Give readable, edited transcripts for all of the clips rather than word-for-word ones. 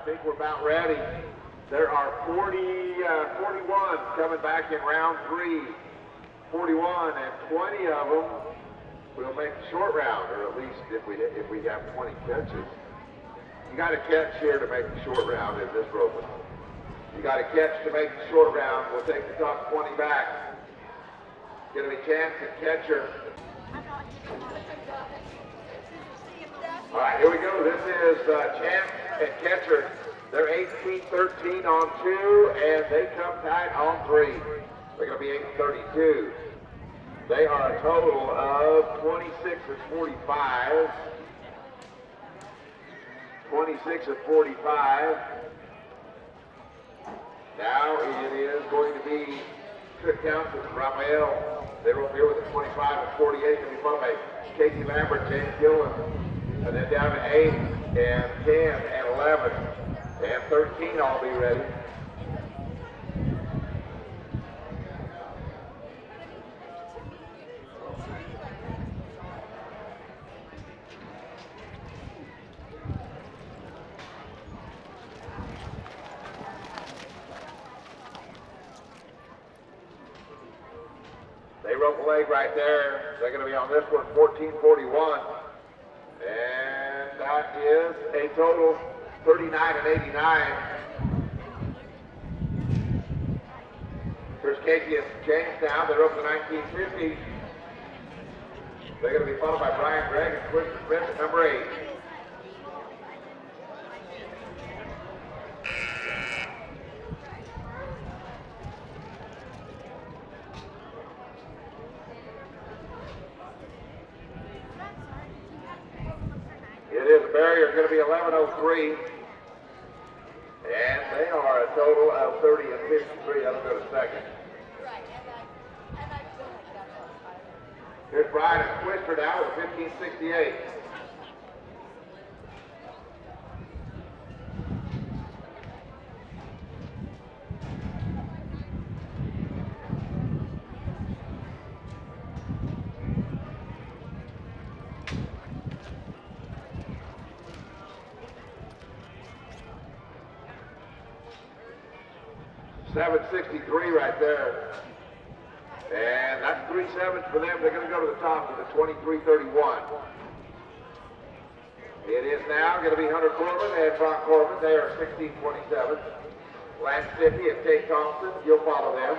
think we're about ready. There are 41 coming back in round 3. 41, and 20 of them will make the short round, or at least if we have 20 catches. You got to catch here to make the short round in this roping. You got to catch to make the short round. We'll take the top 20 back. Going to be chance and catcher. All right, here we go. This is chance and catcher. They're 18-13 on 2, and they come tight on 3. They're going to be 8-32. They are a total of 26 and 45. 26 and 45. Now it is going to be Cook Townsend and Raphael. They're up here with a 25 and 48. Going to be followed by Casey Lambert, James Gillen. And then down to 8 and 10 and 11 and 13 all be ready. They rope a leg right there. They're going to be on this one, 14:41. And that is a total 39 and 89. Here's Casey and James now. They're up to 1950. They're going to be followed by Brian Gregg and Chris Smith at number 8. It is a barrier, going to be 11:03, and they are a total of 30 and 53. That'll go to second. Here's Brian and Twister now with 15:68. $7.63 right there. And that's 3 sevens for them. They're going to go to the top with a 23:31. It is now going to be Hunter Corbin and Brock Corbin. They are 16:27. Lance Stiffy and Tate Thompson. You'll follow them.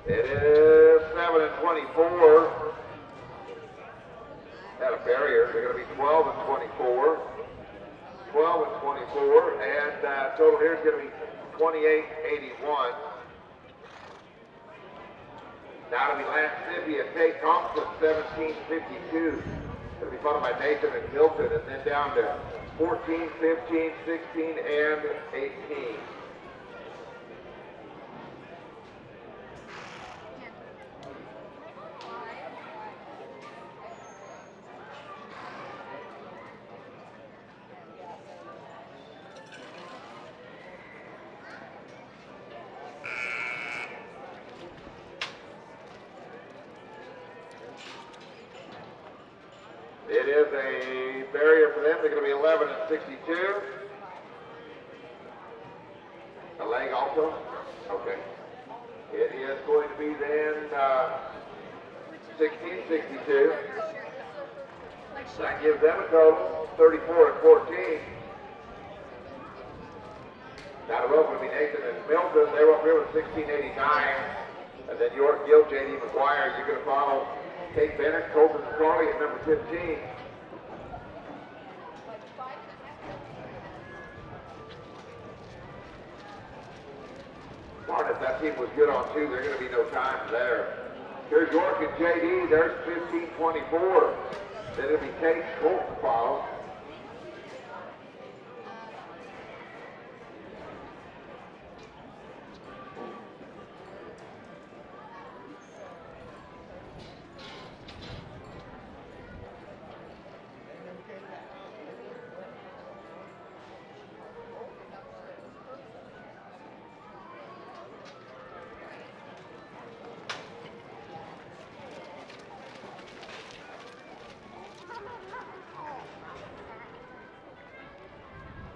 It is 7 and 24. At a barrier, they're going to be 12 and 24. 12 and 24, and total here is going to be 28-81. Now to be Lance Stiffy and Tate Thompson, 17:52. Going to be followed by Nathan and Hilton, and then down to 14, 15, 16, and 18. It is a barrier for them. They're going to be 11 and 62. A leg also? Okay. It is going to be then 16-62. That gives them a total 34 and 14. Now the rope will be Nathan and Milton. They were up here with 16:89. And then York Gill, J.D. McGuire. You're going to follow Kate Bennett, Colton Carley at number 15. Darn it, that team was good on 2. There's going to be no time there. Here's York and J.D. There's 15:24. Then it'll be Kate Colton follow.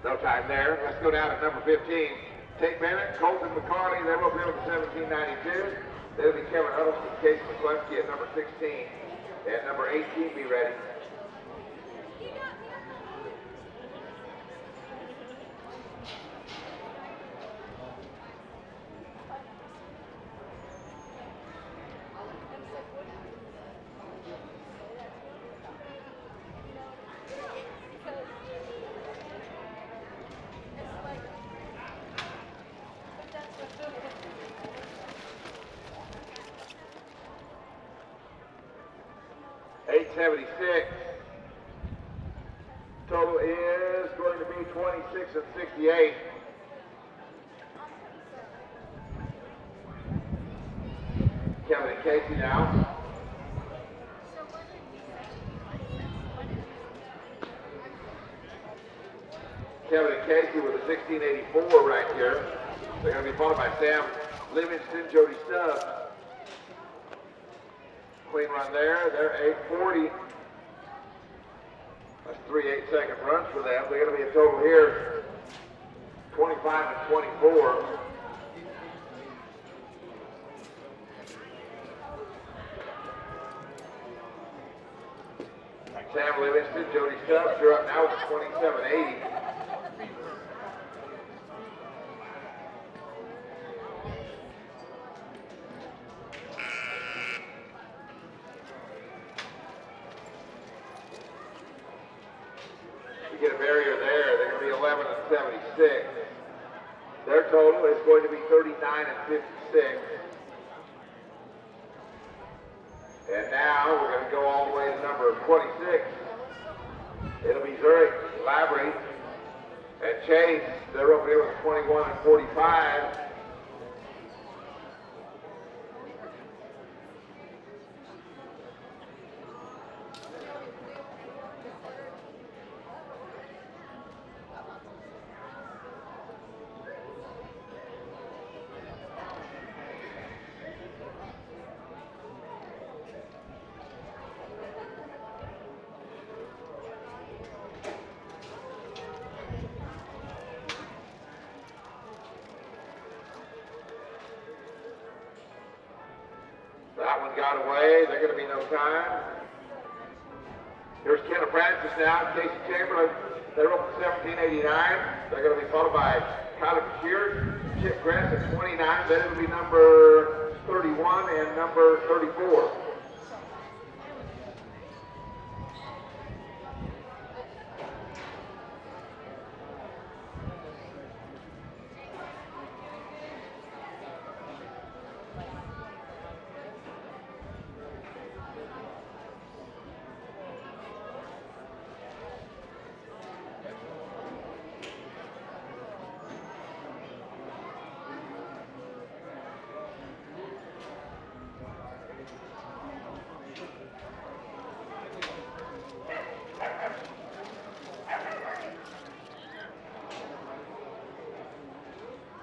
No time there. Let's go down to number 15. Tate Bennett, Colton McCarley, they will be with 1792. That'll be Kevin Huddleston, Casey McCluskey at number 16. And number 18 be ready. Total is going to be 26 and 68. Kevin and Casey now. Kevin and Casey with a 1684 right here. They're going to be followed by Sam Livingston, Jody Stubbs. Clean run there. They're 840. That's 3 8-second runs for them. They're going to be a total here 25 and 24. Sam Livingston, Jody Stubbs, you're up now with a 2780. Get a barrier there. They're going to be 11 and 76. Their total is going to be 39 and 56. And now we're going to go all the way to number 26. It'll be Zurich, Lavery, and Chase. They're over here with 21 and 45. That one got away. They're going to be no time. Here's Kenna Francis now. Casey Chamberlain. They're up to 1789. They're going to be followed by Tyler Shears, Chip Grant at 29. Then it'll be number 31 and number 34.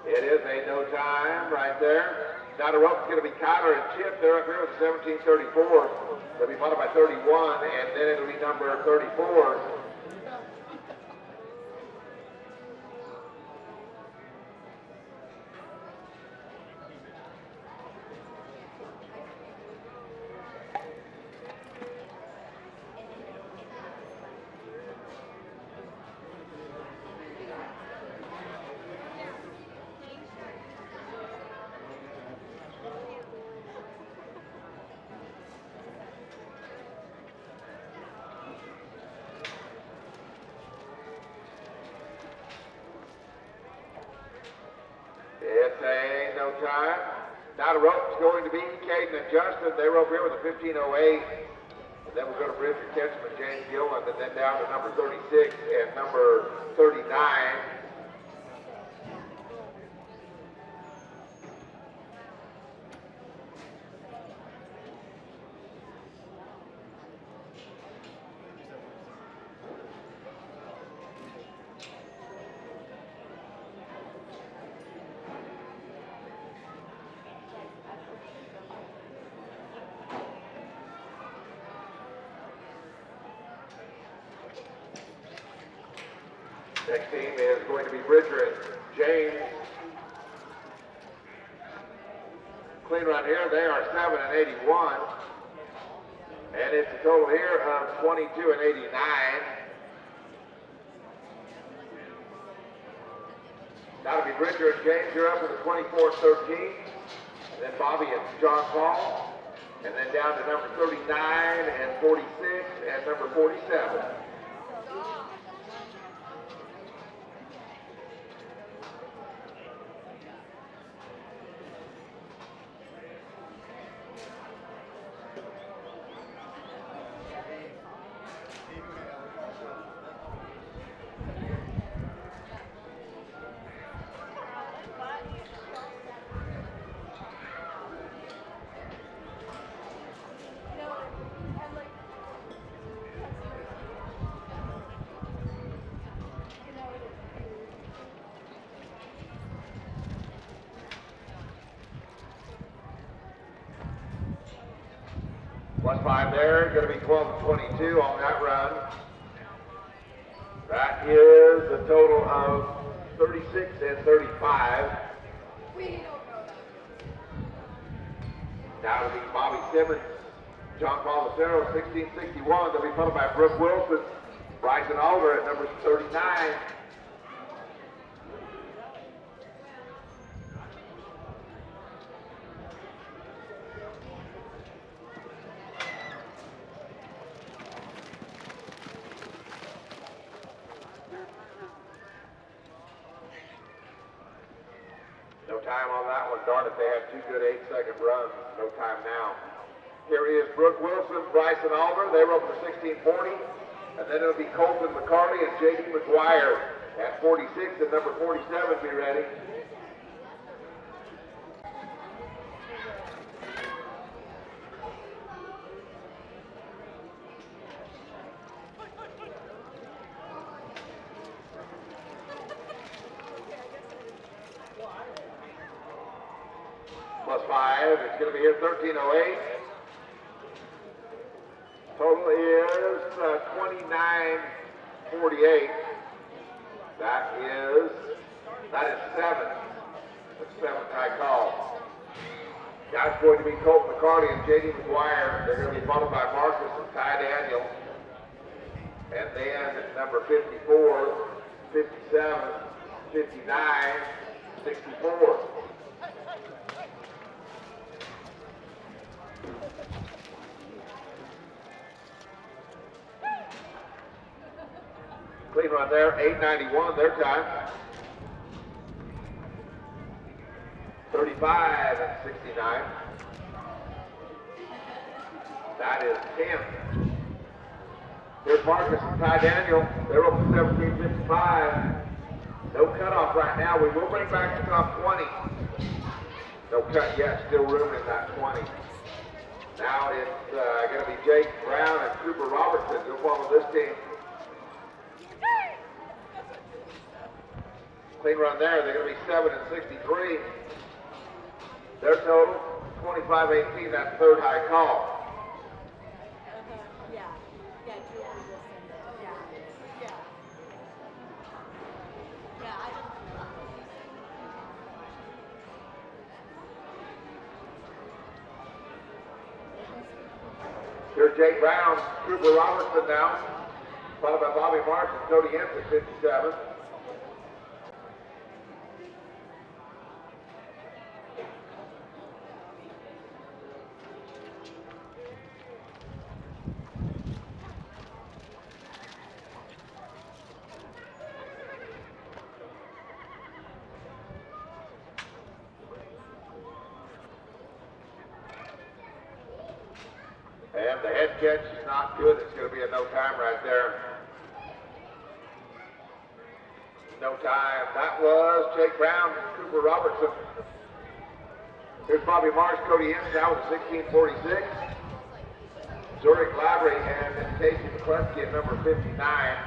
It is a no time right there. Now the rope's going to be Kyler and Chip. They're up here with 1734. They'll be followed by 31, and then it'll be number 34. It's a no time. Now the rope's going to be Caden and Justin. They were over here with a 1508. And then we're going to Bridger Ketchum and James Gilland, and then down to number 36 and number 39. Next team is going to be Bridger and James. Clean run here, they are 7 and 81. And it's a total here of 22 and 89. That'll be Bridger and James. You're up with the 24 and 13. And then Bobby and John Paul. And then down to number 39 and 46 and number 47. Plus 5 there, going to be 12 and 22 on that run. That is a total of 36 and 35. Now to be Bobby Simmons, John Paul Lucero, 1661. They'll be followed by Brooke Wilson, Bryson Alder at number 39. No time on that one. Darn it, they had 2 good 8-second runs. No time now. Here is Brooke Wilson, Bryson Alder. They rode for 1640. And then it'll be Colton McCarty and J.D. McGuire at 46 and number 47. Be ready. Plus 5, it's going to be here 1308. Total is 2948. That is 7. That's 7th high call. Now it's going to be Colt McCarty and J.D. McGuire. They're going to be followed by Marcus and Ty Daniel. And then number 54, 57, 59, 64. Clean run there, 891 their time. 35 and 69. That is 10. Here's Marcus and Ty Daniel. They're up to 1755. No cutoff right now. We will bring back the top 20. No cut yet, still room in that 20. Now it's going to be Jake Brown and Cooper Robertson who'll follow this team. Clean run there, they're going to be 7 and 63. Their total, 25-18, that 3rd high call. Here's Jake Brown, Cooper Robertson now, followed by Bobby Marsh and Cody Ince at 57. And the head catch is not good. It's going to be a no time right there. No time. That was Jake Brown and Cooper Robertson. Here's Bobby Marsh, Cody Ince now with 1646. Zurich Lavery and Casey McCluskey at number 59.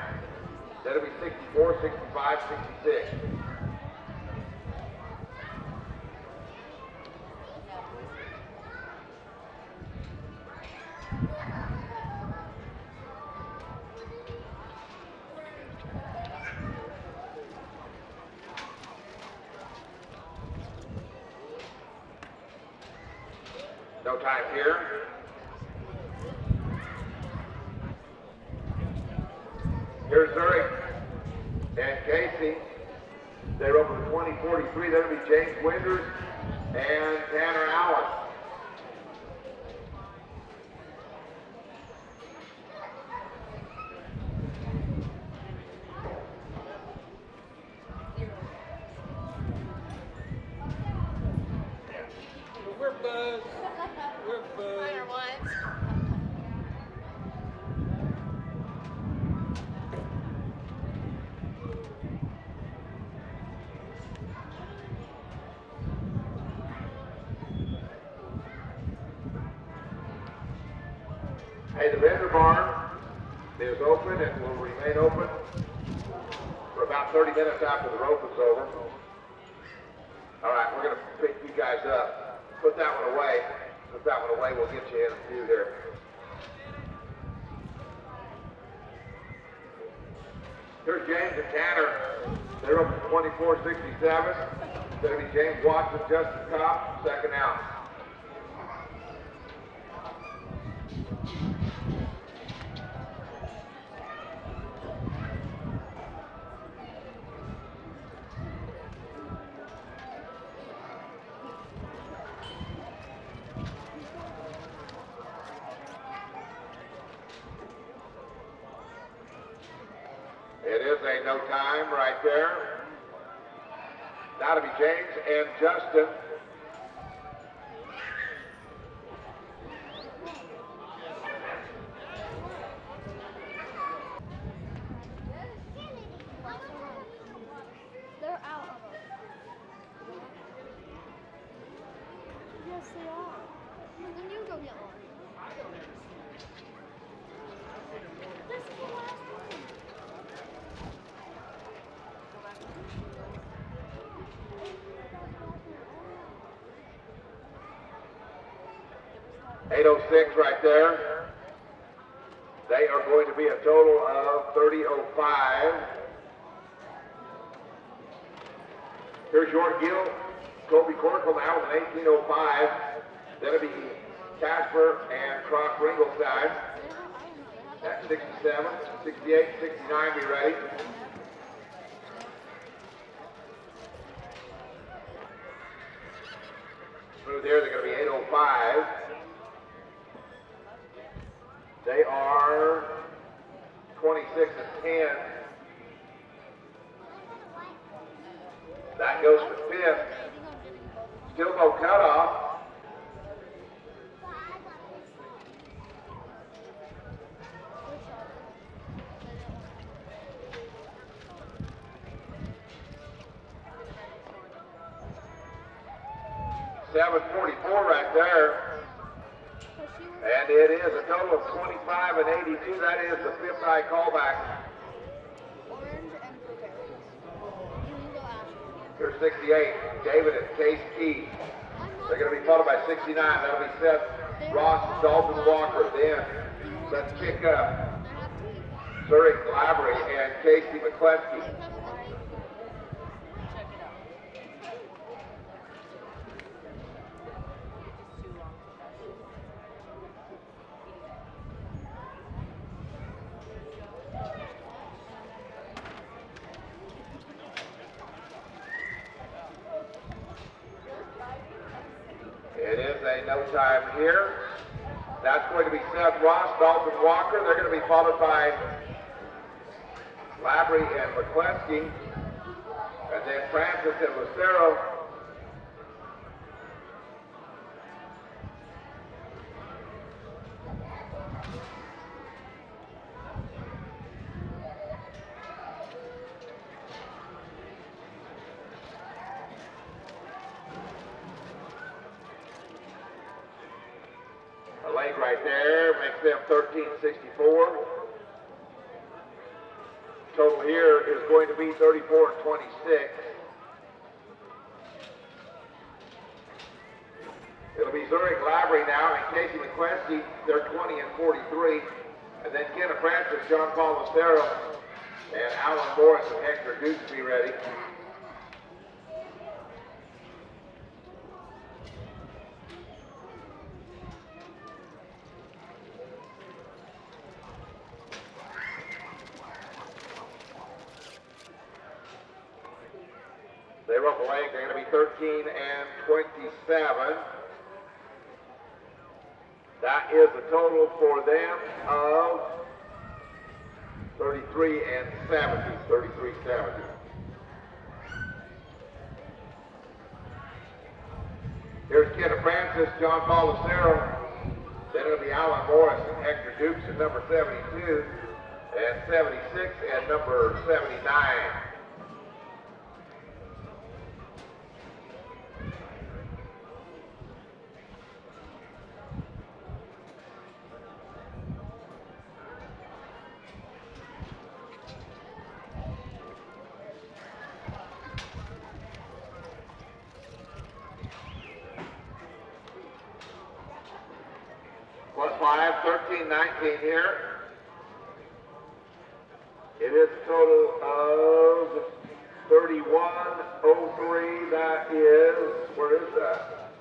That'll be 64, 65, 66. No time here. Here's Zurich and Casey. They're over the 2043. That'll be James Winters and Tanner Allen. We're buzzed. We're buzzed. 1. Hey, the vendor barn is open and will remain open for about 30 minutes after the rope is over. All right, we're going to pick you guys up. Put that one away. Put that one away. We'll get you in a few here. Here's James and Tanner. They're over 2467. That'll be James Watson, Justin Kopp, second out. It is a no time right there. That'll be James and Justin. They're out of it. Yes, they are. Then you go get one. This is the last one. 806 right there. They are going to be a total of 3005. Here's York Gill, Kobe Corkle now with an 1805. That'll be Casper and Cross Ringleside. At 67, 68, 69, be ready. Through there, they're going to be 805. They are 26 and 10. That goes for 5th. Still no cutoff. $744 right there. And it is a total of 25 and 82. That is the 5th high callback. Orange and blueberries. Here's 68, David and Case Key. They're going to be followed by 69. That'll be Seth Ross and Dalton Walker. Then let's kick up Zurich Lavery and Casey McCleskey. It is a no time here. That's going to be Seth Ross, Dalton Walker. They're going to be followed by Lavery and McCleskey. And then Francis and Lucero. A leg right there makes them 1364. Total here is going to be 34 and 26. It'll be Zurich Lavery now and Casey McCleskey. They're 20 and 43. And then Kenneth Francis, John Paul Lucero, and Alan Morris and Hector Dukes be ready. They rope a leg. They're going to be 13 and 27. That is a total for them of 33 and 70. 33-70. Here's Kenneth Francis, John Paul Lucero. Then it'll be Alan Morris and Hector Dukes at number 72 and 76 and number 79. Plus 5, 13-19 here. It is a total of 31.03. That is, where is that?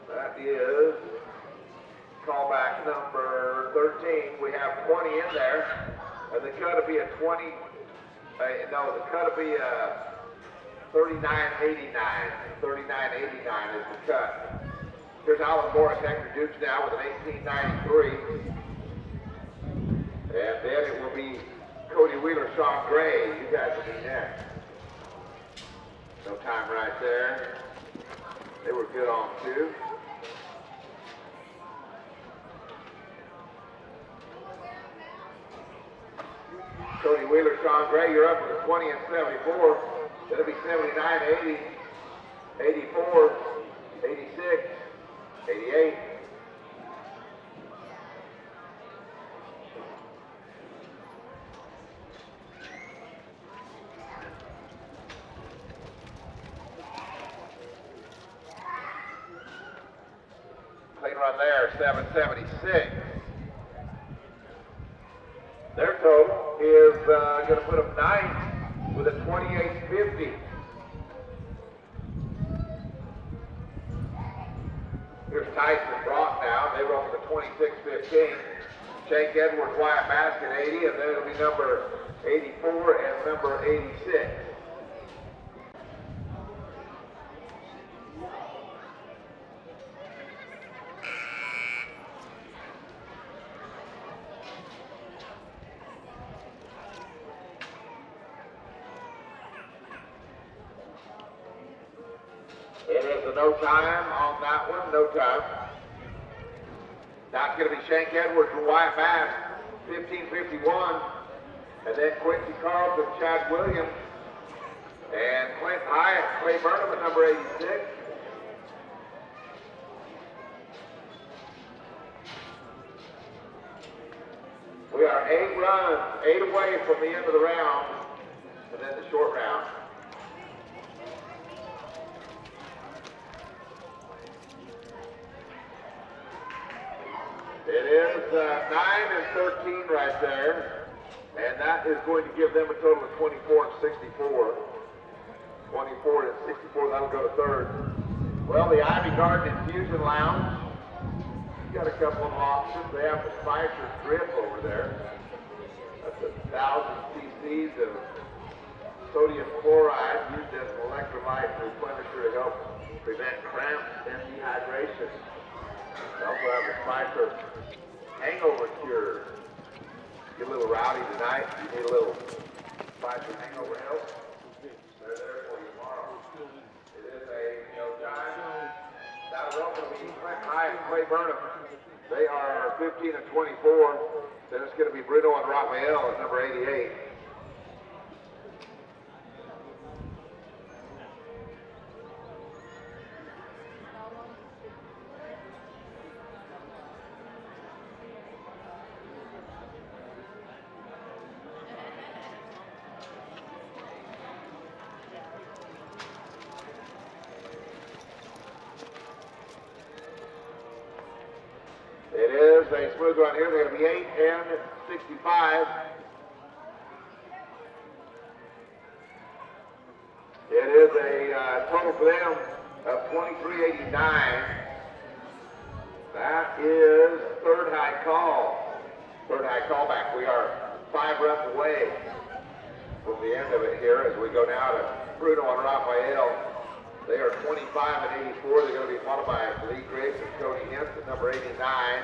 That is callback number 13. We have 20 in there. And the cut will be a 20, no, the cut will be a 39.89. 39.89 is the cut. Here's Alan Morris, Hector Dukes now with an 18.93. And then it will be Cody Wheeler, Sean Gray. You guys will be next. No time right there. They were good on two. Cody Wheeler, Sean Gray, you're up with a 20 and 74. It'll be 79, 80, 84, 86. 88. Clean run there, 776. Their total is going to put them ninth with a 28.50. Here's Tyson Brock now. They roll with a 26.15. Shank Edwards, Wyatt Basket, 80, and then it'll be number 84 and number 86. It is a no time on that one, no time. Now it's going to be Shank Edwards from Wyatt Bass, 15.51. And then Quincy Carlton, Chad Williams, and Clint Hyatt, Clay Burnham at number 86. We are 8 runs, 8 away from the end of the round, and then the short round. It is 9 and 13 right there, and that is going to give them a total of 24 and 64. 24 and 64, that'll go to third. Well, the Ivy Garden Infusion Lounge, you got a couple of options. They have the Spicer's Grip over there. That's 1,000 cc's of sodium chloride used as an electrolyte replenisher to help prevent cramps and dehydration. They also have the Spicer Hangover Cure. Get a little rowdy tonight. You need a little Spicer hangover help. They're there for you tomorrow. It is a no time. That'll open to be Clint Hyatt and Clay Burnham. They are 15 and 24. Then it's going to be Bruno and Raphael at number 88. It is a smooth run here. They're going to be 8 and 65. It is a total for them of 23.89. That is third high call. Third high callback. We are 5 runs away from the end of it here as we go now to Bruno and Raphael. They are 25 and 84. They're going to be followed by Lee Griggs and Cody Hintz at number 89.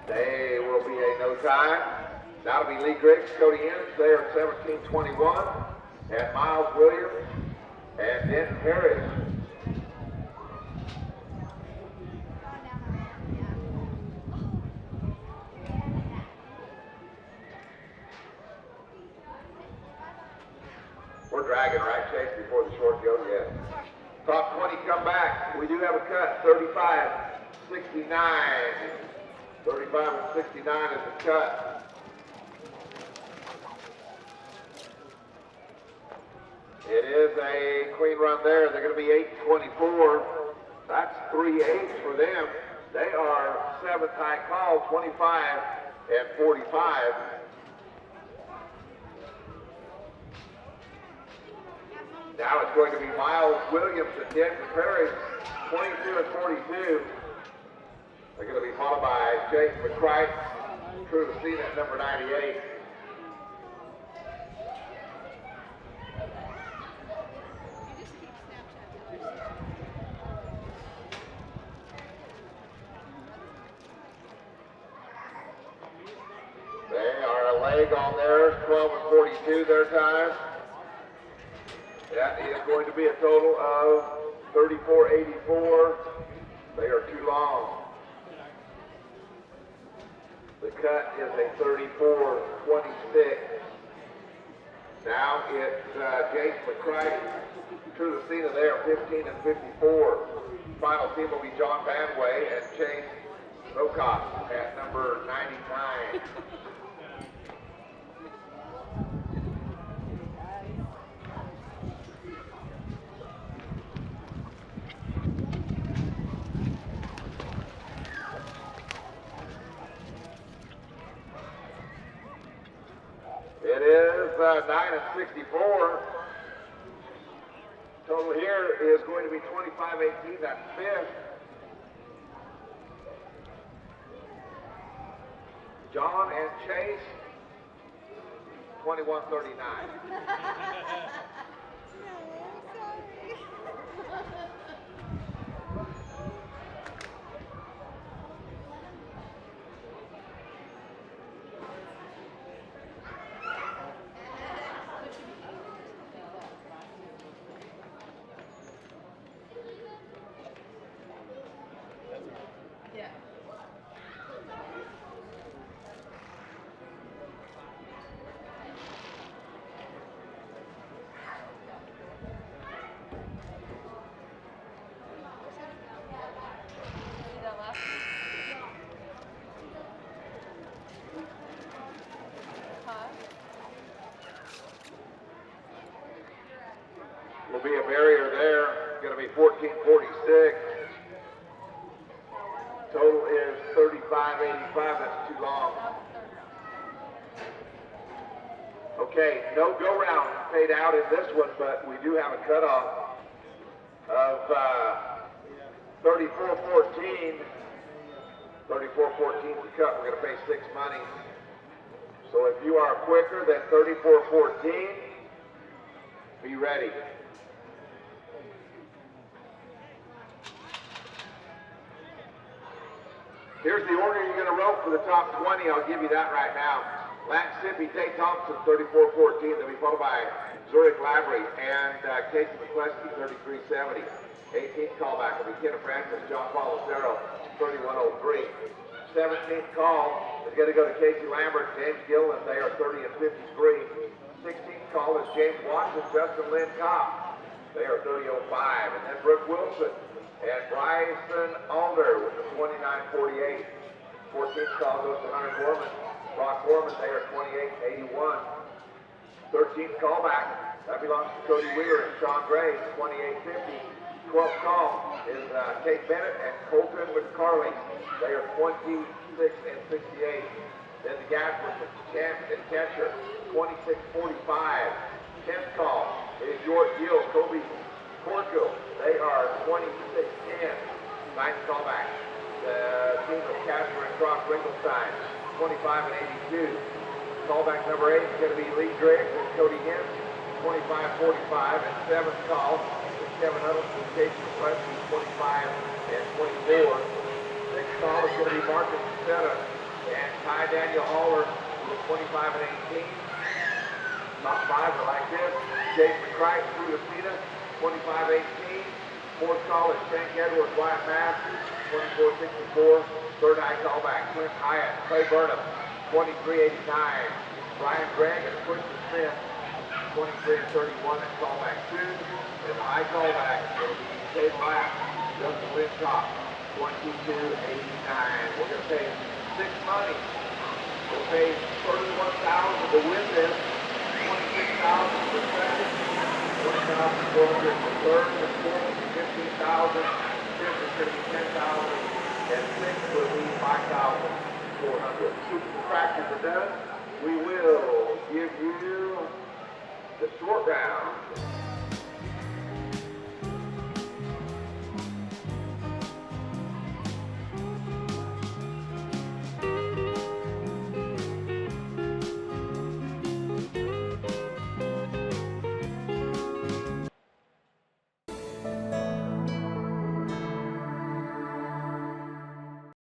They will be a no time. That'll be Lee Griggs, Cody Hintz. They are 17-21. And Miles Williams and Denton Harris. We're dragging, right, Chase, before the short goes? Yes. Top 20 come back. We do have a cut. 35-69. 35 and 69 is the cut. It is a clean run there. They're going to be 8-24. That's 3/8 for them. They are seventh high call, 25 and 45. Now it's going to be Miles Williams and Denton Perry, 22 and 42. They're going to be followed by Jake McCright, true to scene at number 98. They are a leg on there, 12 and 42 their time. That is going to be a total of 34-84. They are too long. The cut is a 34-26. Now it's James McCright, true to Cena there, 15 and 54. Final team will be John Vanway and Chase Okoff at number 99. It is 9 and 64. Total here is going to be 25-18. That's fifth. John and Chase, 21-39. Will be a barrier there. It's going to be 14-46. Total is 35-85. That's too long. Okay, no go round paid out in this one, but we do have a cutoff of 34-14. 34-14 to cut. We're going to pay 6 money. So if you are quicker than 34-14, be ready. Here's the order you're going to rope for the top 20. I'll give you that right now. Lance Sippy, Tate Thompson, 34-14. They'll be followed by Zurich Lavery and Casey McCleskey, 33-70. 18th callback will be Kenneth Francis, John Policero, 31-03. 17th call is going to go to Casey Lambert, James Gillen. They are 30 and 53. 16th call is James Watson, Justin Lynn Kopp. They are 30-05. And then Brooke Wilson and Bryson Alder with the 29-48. 14th call goes to Hunter Gorman. Brock Gorman, they are 28-81. 13th callback, that belongs to Cody Wheeler and Sean Gray, 28-50. 12th call is Kate Bennett and Colton McCarley. They are 26 and 68. Then the gap with the champ and catcher, 26-45. 10th call is York Gill, Kobe Corco. They are 26-10. 9th callback, the team of Casper and Cross Ringelstein. 25 and 82. Callback number 8 is going to be Lee Griggs and Cody Hens, 25-45. And 7th call is Kevin Huddleston, Jason Preston, 25 and 24. 6th call is going to be Marcus Seta and Ty Daniel Haller, 25 and 18. Top 5 are like this. Jason McCright, Drew Lucina, 25-18. 4th call is Shank Edwards, Wyatt Masters, 24-64. 3rd eye callback, Clint Hyatt, Clay Burnham, 23-89. Brian Gregg and Quinton Smith, 23-31 at callback 2. And the high callback will be Dave Lapp, Justin Lynchop, 22-89. We're going to pay 6 money. We'll pay $31,000 to win this, $26,000 for second, $20,400 for third, and fourth, $15,000. Fifth is going to be $10,000. And 6th will be $5,400. Soon as the practice are done, we will give you the short round.